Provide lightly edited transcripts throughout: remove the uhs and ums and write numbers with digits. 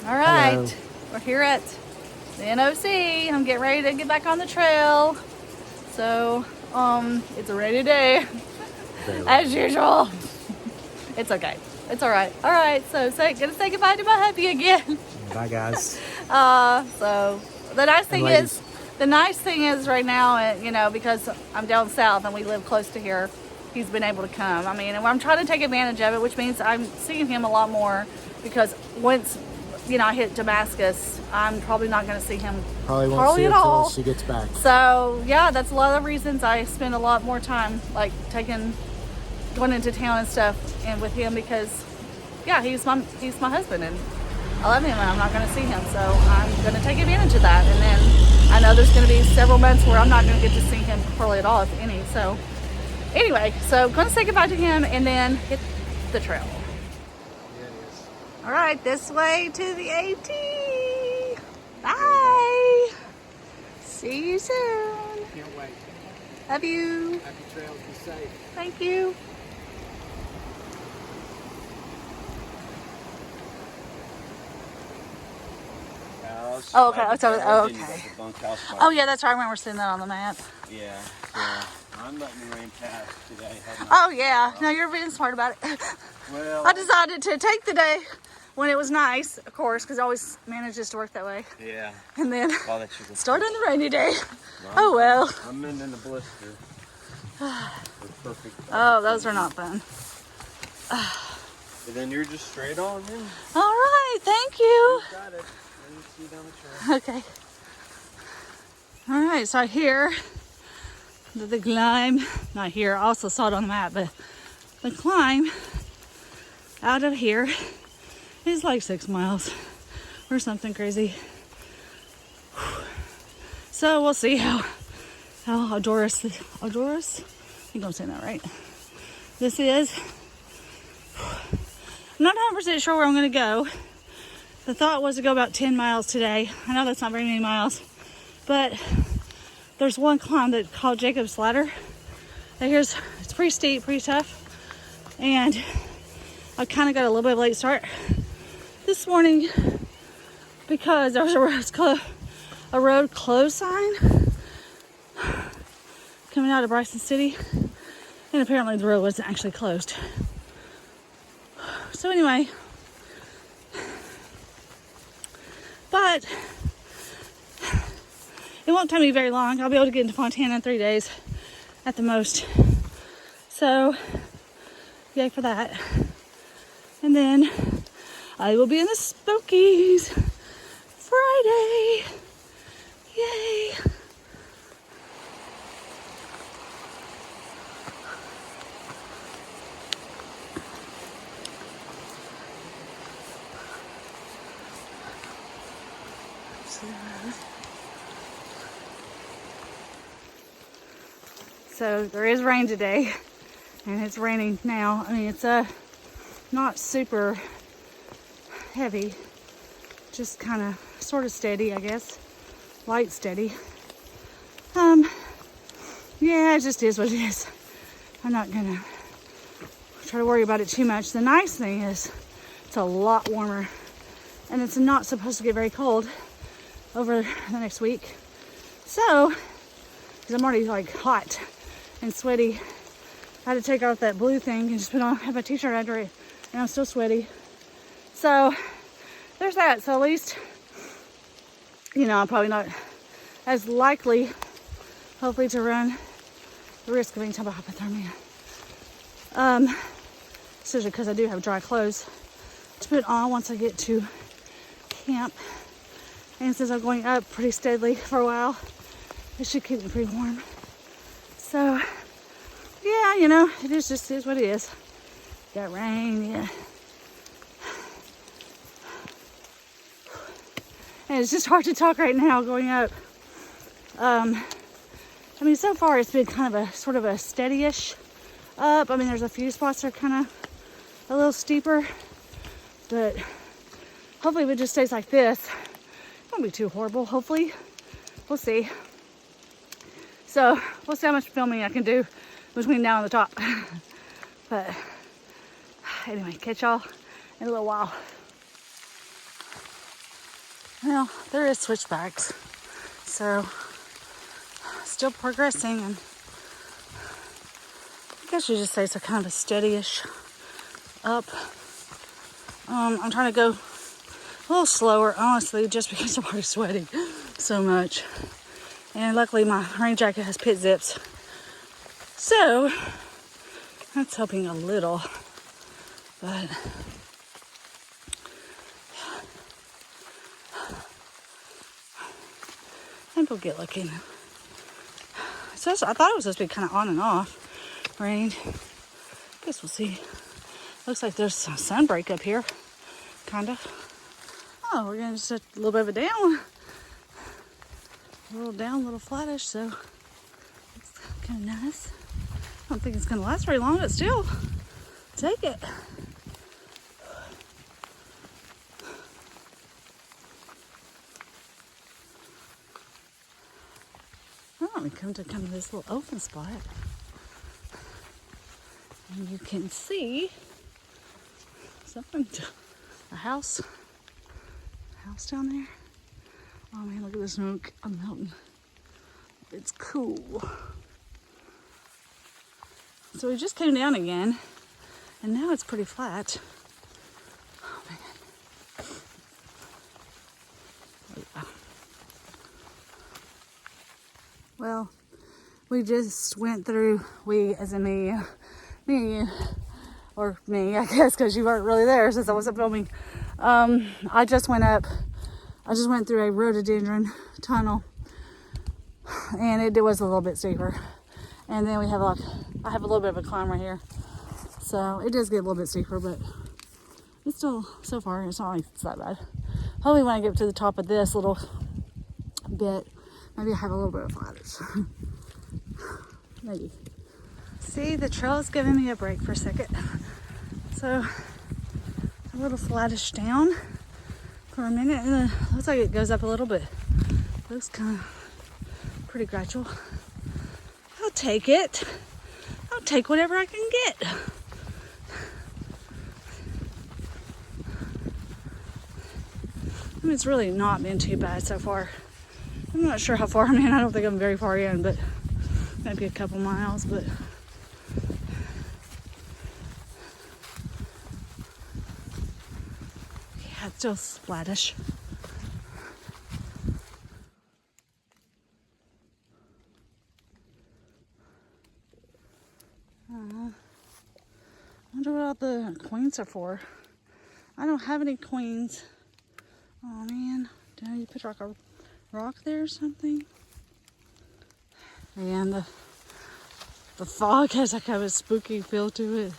All right, Hello. we're here at the NOC. I'm getting ready to get back on the trail. So, it's a rainy day, as usual. It's okay. It's all right. All right, so gonna say goodbye to my hubby again. Bye, guys. So the nice thing ladies. is right now, you know, because I'm down south and we live close to here, he's been able to come. I mean, and I'm trying to take advantage of it, which means I'm seeing him a lot more because once, you know, I hit Damascus, I'm probably not going to see him Probably won't see her at all. until she gets back. So yeah, that's a lot of reasons I spend a lot more time like going into town and stuff and with him because yeah, he's my husband and I love him and I'm not going to see him, so I'm going to take advantage of that. And then I know there's going to be several months where I'm not going to get to see him hardly at all, if any. So anyway, so I'm going to say goodbye to him and then hit the trail. Yeah, it is. All right, this way to the AT. Bye. See you soon. Can't wait. Love you. Happy trails. Be safe. Thank you. Oh, okay. Oh, yeah, that's right. I remember seeing that on the map. Yeah, so I'm letting the rain pass today. Oh, yeah. No, you're being smart about it. Well, I decided to take the day when it was nice, of course, because it always manages to work that way. yeah. And then That start on the rainy day. Well, Oh, well. I'm mending the blister. It's perfect. Oh, those are not fun. And then you're just straight on in. All right. Thank you. You got it. See you down the trail. Okay. All right, so here, the climb, not here, I also saw it on the map, but the climb out of here is like 6 miles or something crazy. So we'll see how odorous, I think I'm saying that right, this is. I'm not 100% sure where I'm going to go. The thought was to go about 10 miles today. I know that's not very many miles, but there's one climb that called Jacob's Ladder. It's pretty steep, pretty tough, and I kind of got a little bit of a late start this morning because there was a road closed sign coming out of Bryson City, and apparently the road wasn't actually closed. So anyway, but it won't take me very long. I'll be able to get into Fontana in 3 days at the most. So, yay for that. And then I will be in the Smokies Friday. Yay. So there is rain today, and it's raining now. I mean, it's not super heavy, just kind of sort of steady, I guess, light steady. Yeah, it just is what it is. I'm not gonna try to worry about it too much. The nice thing is it's a lot warmer, and it's not supposed to get very cold over the next week. So, because I'm already like hot and sweaty, I had to take off that blue thing and just have a t-shirt under it, and I'm still sweaty. So there's that. So at least, you know, I'm probably not as likely, hopefully, to run the risk of any type of hypothermia. Especially because I do have dry clothes to put on once I get to camp. And since I'm going up pretty steadily for a while, it should keep me pretty warm. So, yeah, you know, it just is what it is. Got rain, yeah. And it's just hard to talk right now going up. I mean, so far it's been kind of a sort of a steady-ish up. I mean, there's a few spots that are kind of a little steeper, but hopefully if it just stays like this, it won't be too horrible, hopefully. We'll see. So we'll see how much filming I can do between now and the top. But anyway, catch y'all in a little while. Well, there is switchbacks. So, still progressing, and I guess you just say it's a kind of a steady-ish up. I'm trying to go a little slower, honestly, just because I'm already sweating so much. And luckily my rain jacket has pit zips. So, that's helping a little. But, I think we'll get lucky. So I thought it was supposed to be kind of on and off rain. Guess we'll see. Looks like there's some sun break up here. Kind of. Oh, we're going to just a little bit of a down. A little down, a little flattish, so it's kind of nice. I don't think it's going to last very long, but still, take it. Oh, we come to kind of this little open spot. And you can see something, a house down there. Oh man, look at the smoke on the mountain. It's cool. So we just came down again, and now it's pretty flat. Oh man. Oh, yeah. Well, we just went through, we as in me and you, or me, I guess, because you weren't really there since I wasn't filming. I just went through a rhododendron tunnel, and it was a little bit steeper. And then we have I have a little bit of a climb right here. So it does get a little bit steeper, but it's still, so far, it's not like it's that bad. Hopefully when I get to the top of this little bit, maybe I have a little bit of flatters. Maybe. See, the trail is giving me a break for a second. So, a little flattish down for a minute, and then it looks like it goes up a little bit. Looks kind of pretty gradual. I'll take it. I'll take whatever I can get. I mean, it's really not been too bad so far. I'm not sure how far I'm in. I don't think I'm very far in, but maybe a couple miles, but yeah, it's still flattish. I wonder what all the coins are for. I don't have any coins. Oh man, did I put like a rock there or something? And the fog has like kind of a spooky feel to it.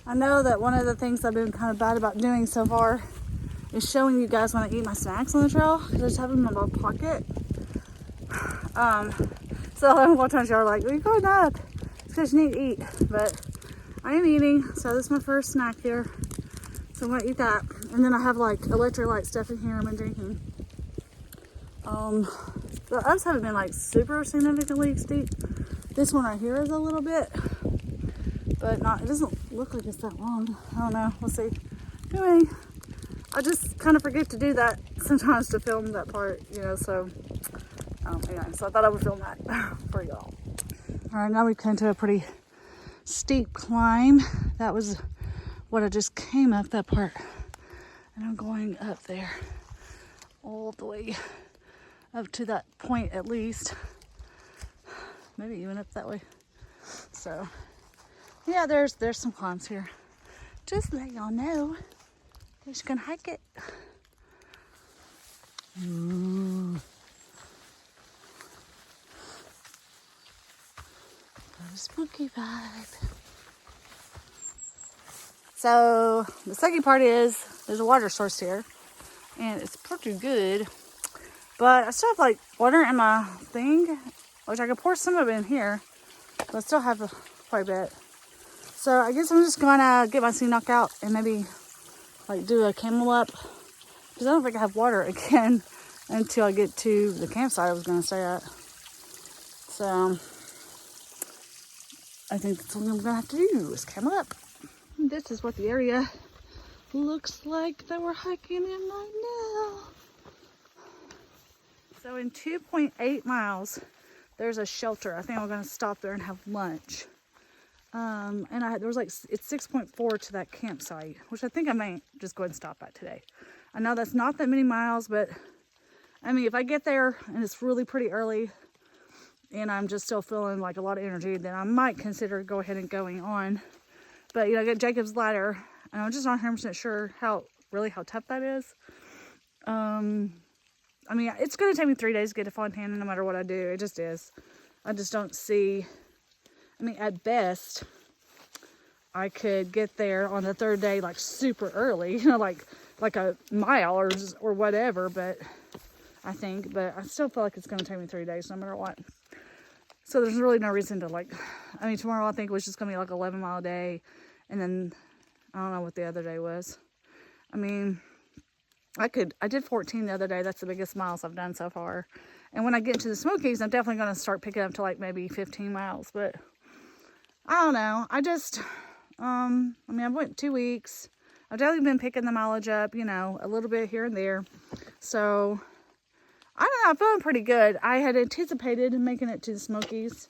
I know that one of the things I've been kind of bad about doing so far is showing you guys when I eat my snacks on the trail, because I just have them in my pocket. So a lot of times y'all are like, "Are you going up?" It's because you need to eat. But I am eating, so this is my first snack here. So I'm gonna eat that. And then I have like electrolyte stuff in here I've been drinking. The others haven't been like super significantly steep. This one right here is a little bit, but not, it doesn't look like it's that long. I don't know, we'll see. Anyway, I just kind of forget to do that sometimes to film that part, you know, so anyway, so I thought I would film that for y'all. All right, now we've come to a pretty steep climb. That was what I just came up, that part. And I'm going up there all the way up to that point at least. Maybe even up that way. So, yeah, there's some climbs here. Just to let y'all know, you can hike it. Ooh. Got a spooky vibe. So the second part is there's a water source here, and it's pretty good. But I still have like water in my thing, which I could pour some of it in here, but I still have quite a bit. So I guess I'm just gonna get my sea knock out and maybe like do a camel up, because I don't think I have water again until I get to the campsite I was gonna stay at. So I think that's what I'm gonna have to do is come up. And this is what the area looks like that we're hiking in right now. So in 2.8 miles, there's a shelter. I think I'm gonna stop there and have lunch. And there was like, it's 6.4 to that campsite, which I think I might just go ahead and stop at today. I know that's not that many miles, but I mean, if I get there and it's really pretty early and I'm just still feeling like a lot of energy, then I might consider go ahead and going on. But you know, I got Jacob's ladder and I'm just not 100% sure how tough that is. I mean, it's going to take me 3 days to get to Fontana no matter what I do. It just is. I just don't see, I mean, at best, I could get there on the third day, like super early, you know, like a mile or whatever, but I still feel like it's going to take me 3 days no matter what. So there's really no reason to I mean, tomorrow I think was just going to be like 11-mile day. And then I don't know what the other day was. I mean, I did 14 the other day. That's the biggest miles I've done so far. And when I get into the Smokies, I'm definitely going to start picking up to like maybe 15 miles. But I don't know. I just, I mean, I went 2 weeks. I've definitely been picking the mileage up, you know, a little bit here and there. So I don't know. I'm feeling pretty good. I had anticipated making it to the Smokies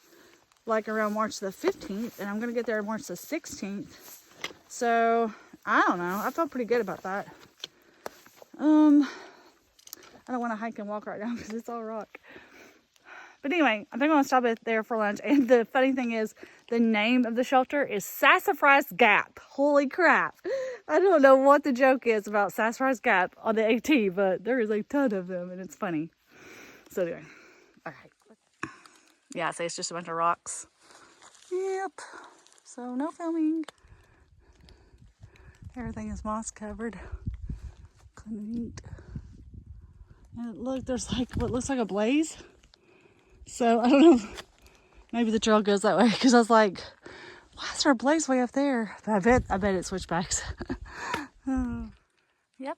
like around March the 15th. And I'm going to get there March the 16th. So I don't know. I feel pretty good about that. I don't want to hike and walk right now because it's all rock. But anyway, I think I'm going to stop it there for lunch. And the funny thing is, the name of the shelter is Sassafras Gap. Holy crap. I don't know what the joke is about Sassafras Gap on the AT, but there is a ton of them and it's funny. So anyway, all right. Yeah, so it's just a bunch of rocks. Yep. So no filming. Everything is moss covered. Kind of neat. And look, there's like what looks like a blaze. So I don't know. Maybe the trail goes that way because I was like, why is there a blaze way up there? But I bet it switchbacks. Oh. Yep,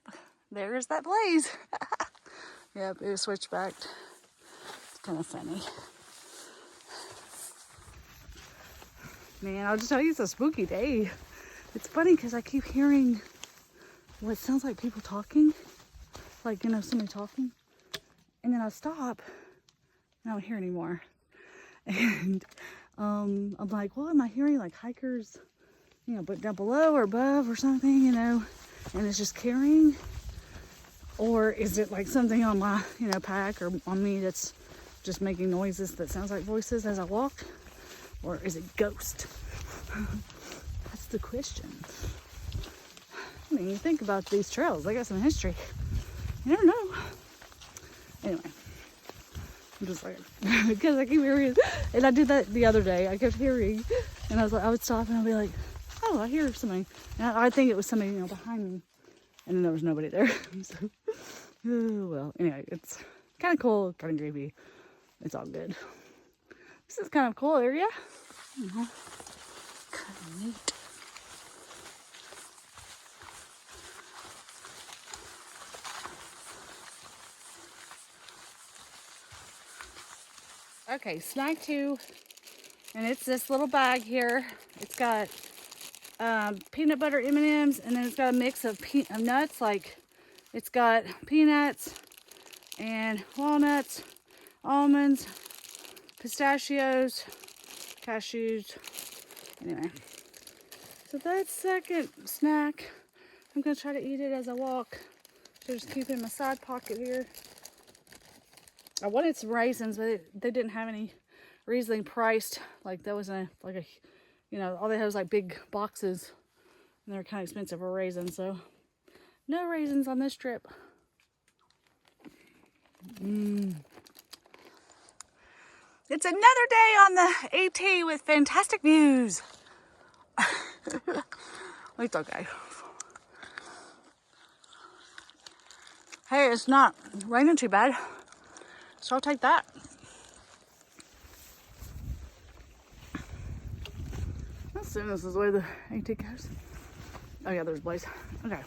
there's that blaze. Yep, it was switchbacked. It's kind of funny. Man, I'll just tell you, it's a spooky day. It's funny because I keep hearing what sounds like people talking. Like, you know, somebody talking. And then I stop and I don't hear anymore. And I'm like, well, am I hearing like hikers, you know, but down below or above or something, you know, and it's just carrying? Or is it like something on my, you know, pack or on me that's just making noises that sounds like voices as I walk? Or is it ghost? That's the question. I mean, you think about these trails, they got some history. You never know. Anyway, I'm just like, because I keep hearing, and I did that the other day. I kept hearing, and I was like, I would stop and I'd be like, oh, I hear something. And I think it was somebody, you know, behind me, and then there was nobody there. So, oh, well, anyway, it's kind of cool, kind of creepy. It's all good. This is kind of a cool area. Kind of neat. Okay, snack 2, and it's this little bag here. It's got peanut butter M&Ms, and then it's got a mix of nuts. Like, it's got peanuts and walnuts, almonds, pistachios, cashews. Anyway, so that's second snack. I'm gonna try to eat it as I walk. So just keep it in my side pocket here. I wanted some raisins, but they didn't have any Riesling priced. Like, that was you know, all they had was like big boxes, and they were kind of expensive for raisins. So no raisins on this trip. It's another day on the AT with fantastic views. It's okay. Hey, it's not raining too bad, so I'll take that. I assume this is the way the AT goes. Oh yeah, there's Blaze. Okay.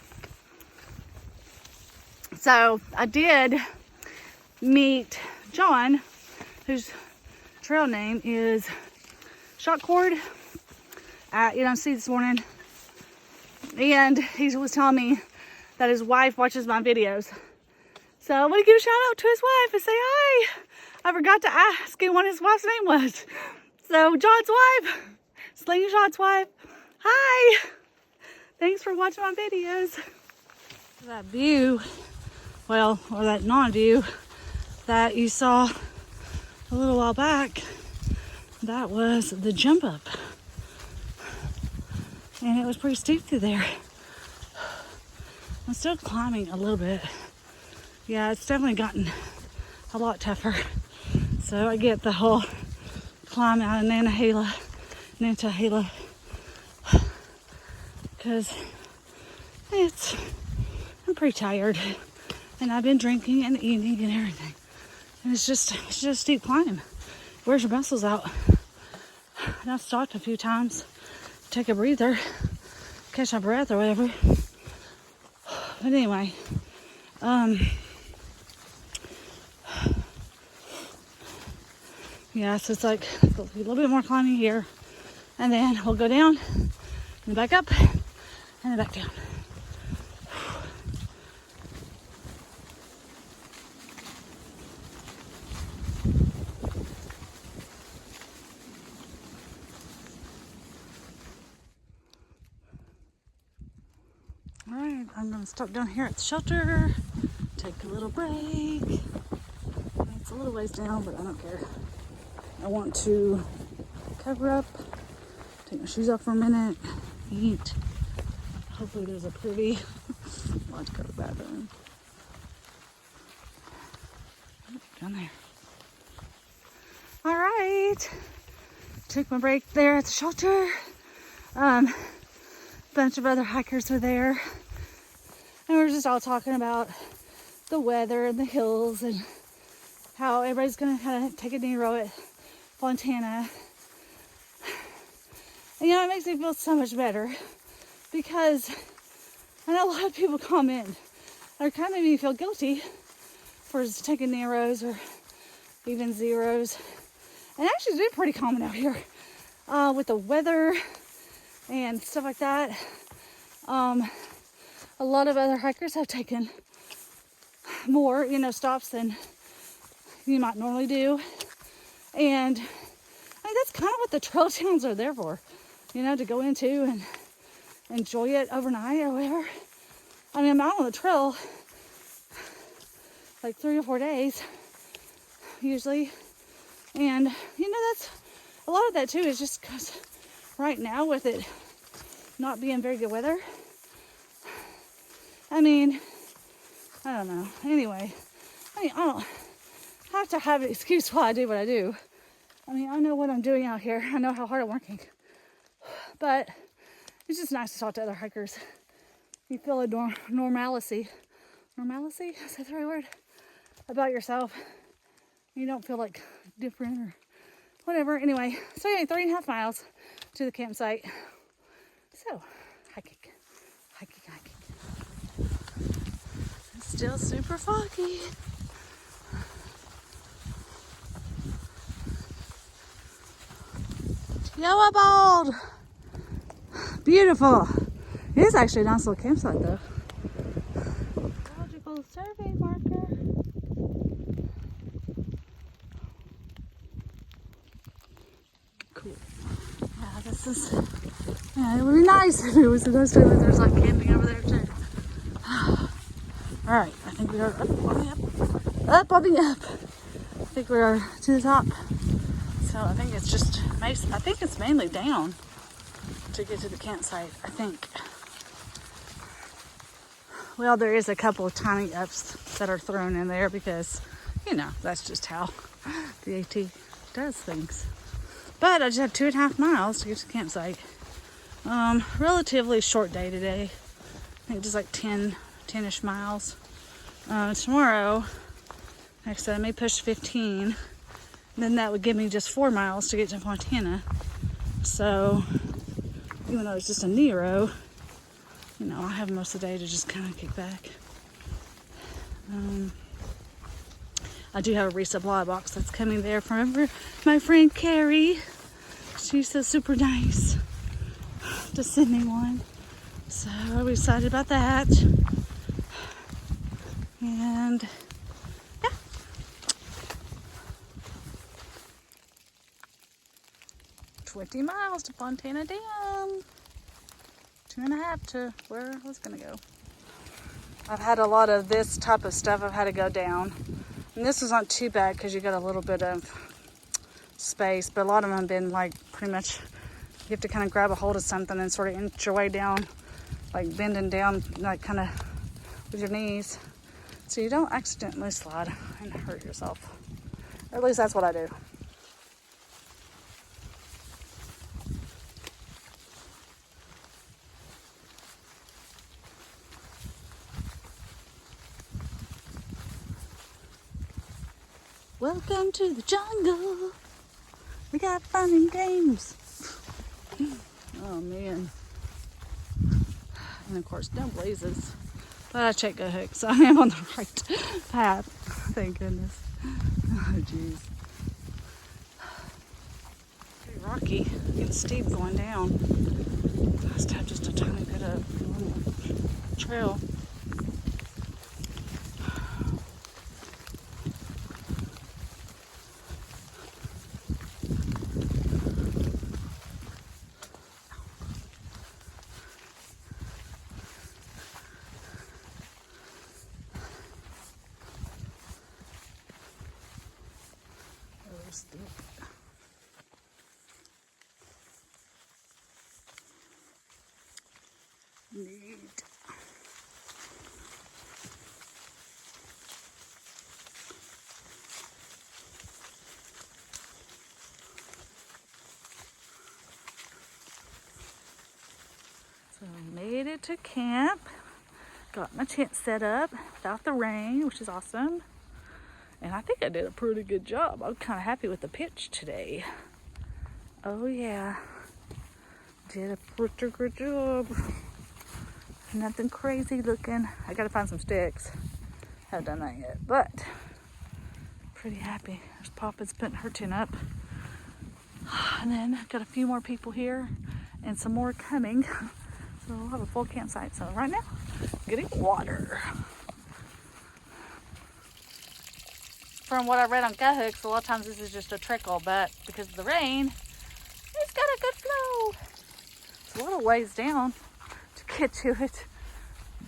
So I did meet John, whose trail name is shot cord at see this morning, and he was telling me that his wife watches my videos. So I want to give a shout out to his wife and say hi. I forgot to ask him what his wife's name was. So John's wife, Slingshot's wife, hi. Thanks for watching my videos. That view, well, or that non-view that you saw a little while back, that was the jump up. And it was pretty steep through there. I'm still climbing a little bit. Yeah, it's definitely gotten a lot tougher. So I get the whole climb out of Nantahala, because I'm pretty tired, and I've been drinking and eating and everything, and it's just a steep climb. Wears your muscles out. And I've stopped a few times, take a breather, catch my breath or whatever. But anyway, yeah, so it's like a little bit more climbing here, and then we'll go down and back up and then back down. All right, I'm gonna stop down here at the shelter, take a little break. It's a little ways down, but I don't care. I want to cover up, take my shoes off for a minute, eat. Hopefully there's a pretty, let's go to the bathroom. Down there. All right, took my break there at the shelter. Bunch of other hikers were there, and we were just all talking about the weather and the hills and how everybody's gonna kind of take a knee row at Fontana. And it makes me feel so much better, because I know a lot of people comment or kind of made me feel guilty for just taking Neros or even zeros. And actually it's been pretty common out here with the weather and stuff like that. A lot of other hikers have taken more, stops than you might normally do. And I mean, that's kind of what the trail towns are there for, to go into and enjoy it overnight or whatever. I mean, I'm out on the trail like 3 or 4 days usually. And, that's a lot of that too is just because right now with it not being very good weather, I mean, I don't know. Anyway, I don't have to have an excuse why I do what I do. I mean, I know what I'm doing out here. I know how hard I'm working. But it's just nice to talk to other hikers. You feel a normalcy. Normalcy? Is that the right word? About yourself. You don't feel like different or whatever. Anyway, so yeah, 3.5 miles to the campsite. So, hiking. It's still super foggy. Yellow bald. Beautiful. It is actually a nice little campsite though. Geological survey marker. Cool. Yeah, this is, it would be nice if it was supposed to, but there's like camping over there too. Alright, I think we are up on the up. I think we are to the top. So I think it's just, I think it's mainly down to get to the campsite, I think. Well, there is a couple of tiny ups that are thrown in there because, that's just how the AT does things. But I just have 2.5 miles to get to the campsite. Relatively short day today. I think just like 10-ish miles. Tomorrow, like I said, I may push 15. Then that would give me just 4 miles to get to Fontana. So, even though it's just a Nero, I have most of the day to just kind of kick back. I do have a resupply box that's coming there from my friend Carrie. She's so super nice. To send me one. So I'm excited about that. And yeah. 20 miles to Fontana Dam. 2.5 to where I was gonna go. I've had a lot of this type of stuff I've had to go down. And this is not too bad because you got a little bit of space, but a lot of them have been like pretty much, you have to kind of grab a hold of something and sort of inch your way down, like bending down, like kind of with your knees. So you don't accidentally slide and hurt yourself. Or at least that's what I do. Welcome to the jungle. We got fun and games. Oh man. And of course, no blazes. But I checked Go Hook, so I am on the right path. Thank goodness. Oh jeez. Pretty rocky and steep going down. I must have just a tiny bit of trail. Steep. Neat. So I made it to camp. Got my tent set up without the rain, which is awesome. And I think I did a pretty good job. I'm kind of happy with the pitch today. Oh yeah. Did a pretty good job. Nothing crazy looking. I gotta find some sticks. Haven't done that yet, but pretty happy. There's Papa's putting her tent up. And then I've got a few more people here and some more coming. So we'll have a full campsite. So right now, getting water. From what I read on Go Hooks, a lot of times this is just a trickle, but because of the rain, it's got a good flow. It's a little ways down to get to it,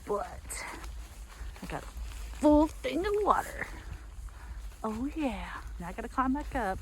but I got a full thing of water. Oh yeah, now I gotta climb back up.